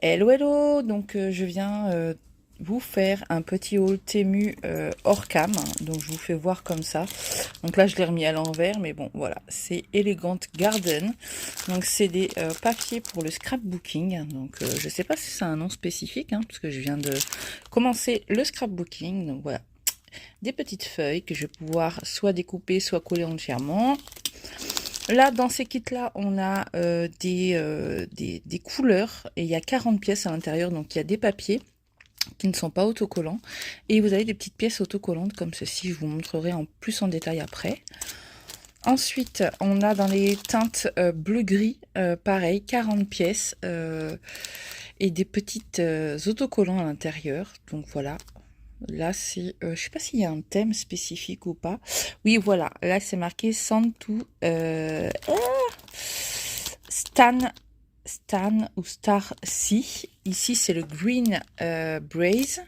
Hello hello, donc je viens vous faire un petit haul Temu hors cam, donc je vous fais voir comme ça. Donc là je l'ai remis à l'envers, mais bon voilà, c'est Elegant Garden, donc c'est des papiers pour le scrapbooking, donc je sais pas si c'est un nom spécifique, hein, parce que je viens de commencer le scrapbooking, donc voilà. Des petites feuilles que je vais pouvoir soit découper, soit coller entièrement. Là, dans ces kits-là, on a des couleurs et il y a 40 pièces à l'intérieur. Donc, il y a des papiers qui ne sont pas autocollants et vous avez des petites pièces autocollantes comme ceci. Je vous montrerai en plus en détail après. Ensuite, on a dans les teintes bleu-gris, pareil, 40 pièces et des petites autocollants à l'intérieur. Donc, voilà. Là, c'est, je sais pas s'il y a un thème spécifique ou pas. Oui, voilà. Là, c'est marqué Santu Stan, Stan ou Star Sea. Ici, c'est le Green Braze.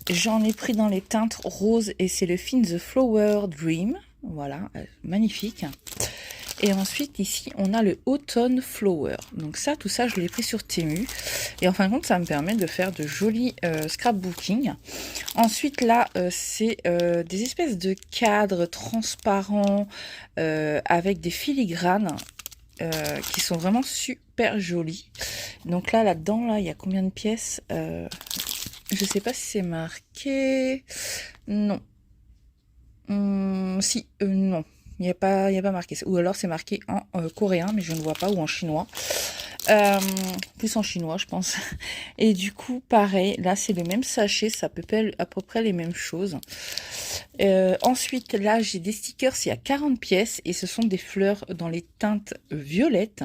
J'en ai pris dans les teintes roses et c'est le Fin the Flower Dream. Voilà, magnifique. Et ensuite, ici, on a le Autumn Flower. Donc ça, tout ça, je l'ai pris sur Temu. Et en fin de compte, ça me permet de faire de jolis scrapbooking. Ensuite, là, c'est des espèces de cadres transparents avec des filigranes qui sont vraiment super jolis. Donc là, là-dedans, là, il y a combien de pièces je sais pas si c'est marqué. Non. Si, non. Il y a pas marqué. Ou alors c'est marqué en coréen, mais je ne vois pas, ou en chinois. Plus en chinois, je pense. Et du coup, pareil, là, c'est le même sachet, ça peut être à peu près les mêmes choses. Ensuite, là, j'ai des stickers, il y a 40 pièces, et ce sont des fleurs dans les teintes violettes,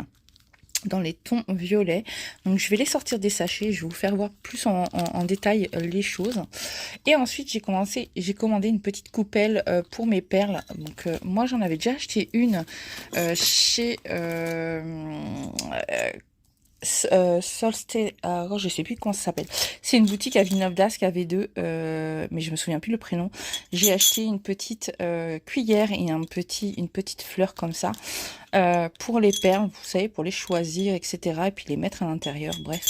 dans les tons violets. Donc je vais les sortir des sachets, je vais vous faire voir plus en détail les choses. Et ensuite j'ai commandé une petite coupelle pour mes perles. Donc moi j'en avais déjà acheté une chez Solstice, alors je sais plus comment ça s'appelle. C'est une boutique à Villeneuve d'Ascq à V2, mais je me souviens plus le prénom. J'ai acheté une petite cuillère et une petite fleur comme ça pour les perles, vous savez, pour les choisir, etc. Et puis les mettre à l'intérieur. Bref,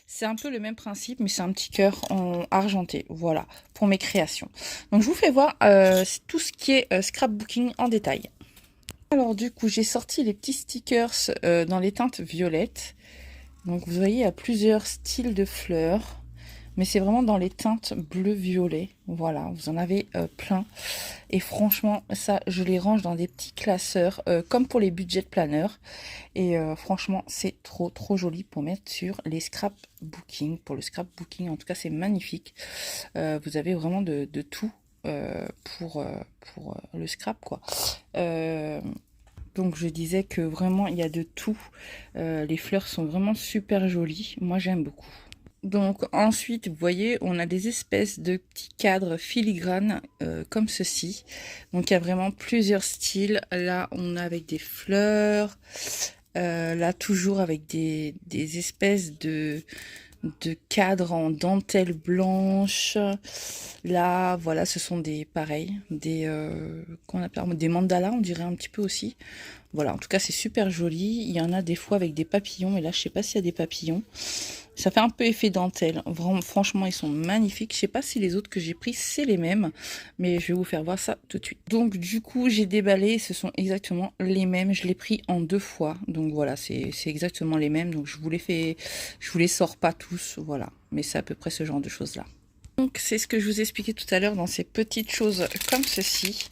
c'est un peu le même principe, mais c'est un petit cœur en argenté. Voilà, pour mes créations. Donc je vous fais voir tout ce qui est scrapbooking en détail. Alors du coup, j'ai sorti les petits stickers dans les teintes violettes. Donc vous voyez, il y a plusieurs styles de fleurs, mais c'est vraiment dans les teintes bleu-violet. Voilà, vous en avez plein. Et franchement, ça, je les range dans des petits classeurs, comme pour les budget planners. Et franchement, c'est trop, trop joli pour mettre sur les scrapbooking. Pour le scrapbooking, en tout cas, c'est magnifique. Vous avez vraiment de tout pour le scrap, quoi. Donc je disais que vraiment il y a de tout. Les fleurs sont vraiment super jolies. Moi j'aime beaucoup. Donc ensuite, vous voyez, on a des espèces de petits cadres filigranes comme ceci. Donc il y a vraiment plusieurs styles. Là, on a avec des fleurs. Là, toujours avec des espèces de cadres en dentelle blanche. Là, voilà, ce sont des, pareil, qu'on appelle des mandalas, on dirait un petit peu aussi. Voilà, en tout cas, c'est super joli. Il y en a des fois avec des papillons, et là, je sais pas s'il y a des papillons. Ça fait un peu effet dentelle. Vraiment, franchement, ils sont magnifiques. Je sais pas si les autres que j'ai pris, c'est les mêmes, mais je vais vous faire voir ça tout de suite. Donc, du coup, j'ai déballé. Ce sont exactement les mêmes. Je l'ai pris en 2 fois. Donc, voilà, c'est exactement les mêmes. Donc, je vous les sors pas tous. Voilà. Mais c'est à peu près ce genre de choses-là. Donc, c'est ce que je vous expliquais tout à l'heure dans ces petites choses comme ceci.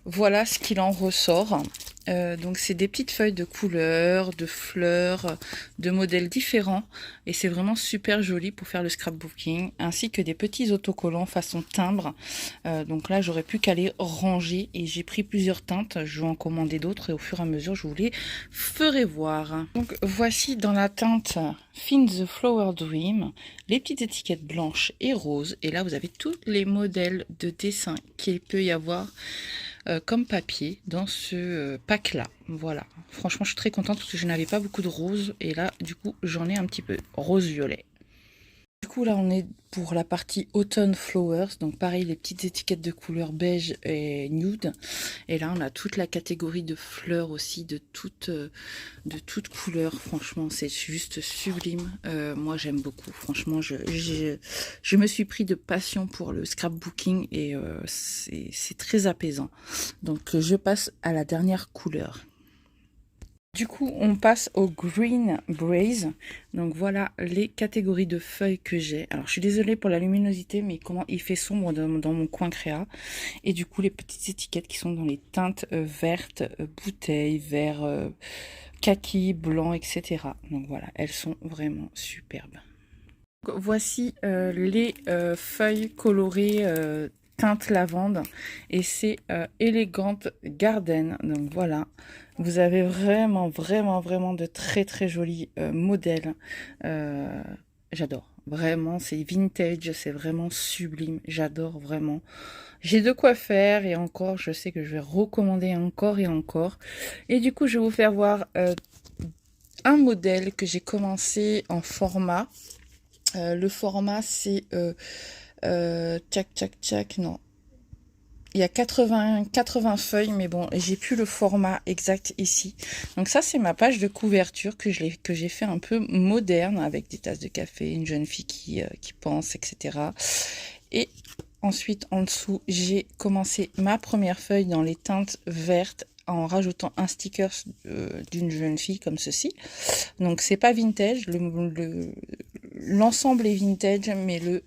Voilà ce qu'il en ressort. Donc c'est des petites feuilles de couleurs, de fleurs, de modèles différents. Et c'est vraiment super joli pour faire le scrapbooking. Ainsi que des petits autocollants façon timbre. Donc là j'aurais pu qu'à les ranger. Et j'ai pris plusieurs teintes. Je vais en commander d'autres. Et au fur et à mesure je vous les ferai voir. Donc voici dans la teinte Fin the Flower Dream. Les petites étiquettes blanches et roses. Et là vous avez tous les modèles de dessin qu'il peut y avoir comme papier dans ce pack là. Voilà, franchement je suis très contente parce que je n'avais pas beaucoup de rose et là du coup j'en ai un petit peu rose violet. coup, là, on est pour la partie Autumn Flowers. Donc, pareil, les petites étiquettes de couleur beige et nude. Et là, on a toute la catégorie de fleurs aussi, de toutes couleurs. Franchement, c'est juste sublime. Moi, j'aime beaucoup. Franchement, je me suis pris de passion pour le scrapbooking et c'est très apaisant. Donc, je passe à la dernière couleur. Du coup, on passe au Green Braze. Donc voilà les catégories de feuilles que j'ai. Alors, je suis désolée pour la luminosité, mais comment il fait sombre dans mon coin créa. Et du coup, les petites étiquettes qui sont dans les teintes vertes, bouteilles, vert, kaki, blanc, etc. Donc voilà, elles sont vraiment superbes. Donc, voici les feuilles colorées teinte lavande et c'est Elegant Garden. Donc voilà, vous avez vraiment de très jolis modèles. J'adore, vraiment, c'est vintage, c'est vraiment sublime, j'adore vraiment. J'ai de quoi faire et encore, je sais que je vais recommander encore et encore. Et du coup, je vais vous faire voir un modèle que j'ai commencé en format. Le format, c'est non. Il y a 80 feuilles, mais bon, j'ai plus le format exact ici. Donc ça, c'est ma page de couverture que j'ai fait un peu moderne avec des tasses de café, une jeune fille qui pense, etc. Et ensuite, en dessous, j'ai commencé ma première feuille dans les teintes vertes en rajoutant un sticker d'une jeune fille comme ceci. Donc c'est pas vintage, l'ensemble est vintage, mais le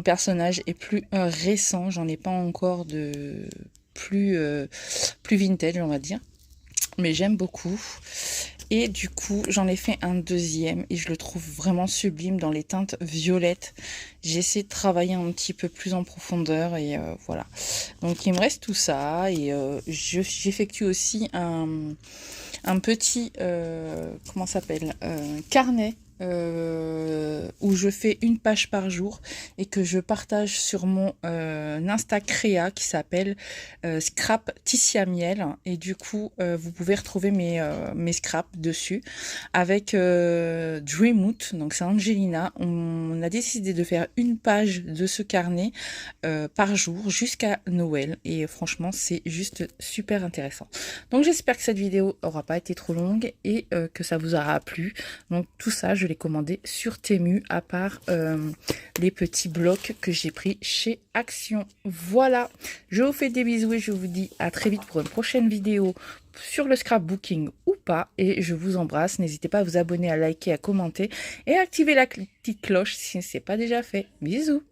personnage est plus récent. J'en ai pas encore de plus vintage, on va dire. Mais j'aime beaucoup. Et du coup, j'en ai fait un deuxième et je le trouve vraiment sublime dans les teintes violettes. J'essaie de travailler un petit peu plus en profondeur et voilà. Donc, il me reste tout ça et j'effectue aussi un petit, comment ça s'appelle, carnet. Où je fais une page par jour et que je partage sur mon Insta Créa qui s'appelle Scrap Tissia Miel et du coup vous pouvez retrouver mes scraps dessus avec Dreamout, donc c'est Angelina. On a décidé de faire une page de ce carnet par jour jusqu'à Noël et franchement c'est juste super intéressant. Donc j'espère que cette vidéo aura pas été trop longue et que ça vous aura plu. Donc tout ça je l'ai commandé sur Temu à part les petits blocs que j'ai pris chez Action. Voilà, je vous fais des bisous et je vous dis à très vite pour une prochaine vidéo sur le scrapbooking ou pas et je vous embrasse. N'hésitez pas à vous abonner, à liker, à commenter et à activer la petite cloche si ce n'est pas déjà fait. Bisous.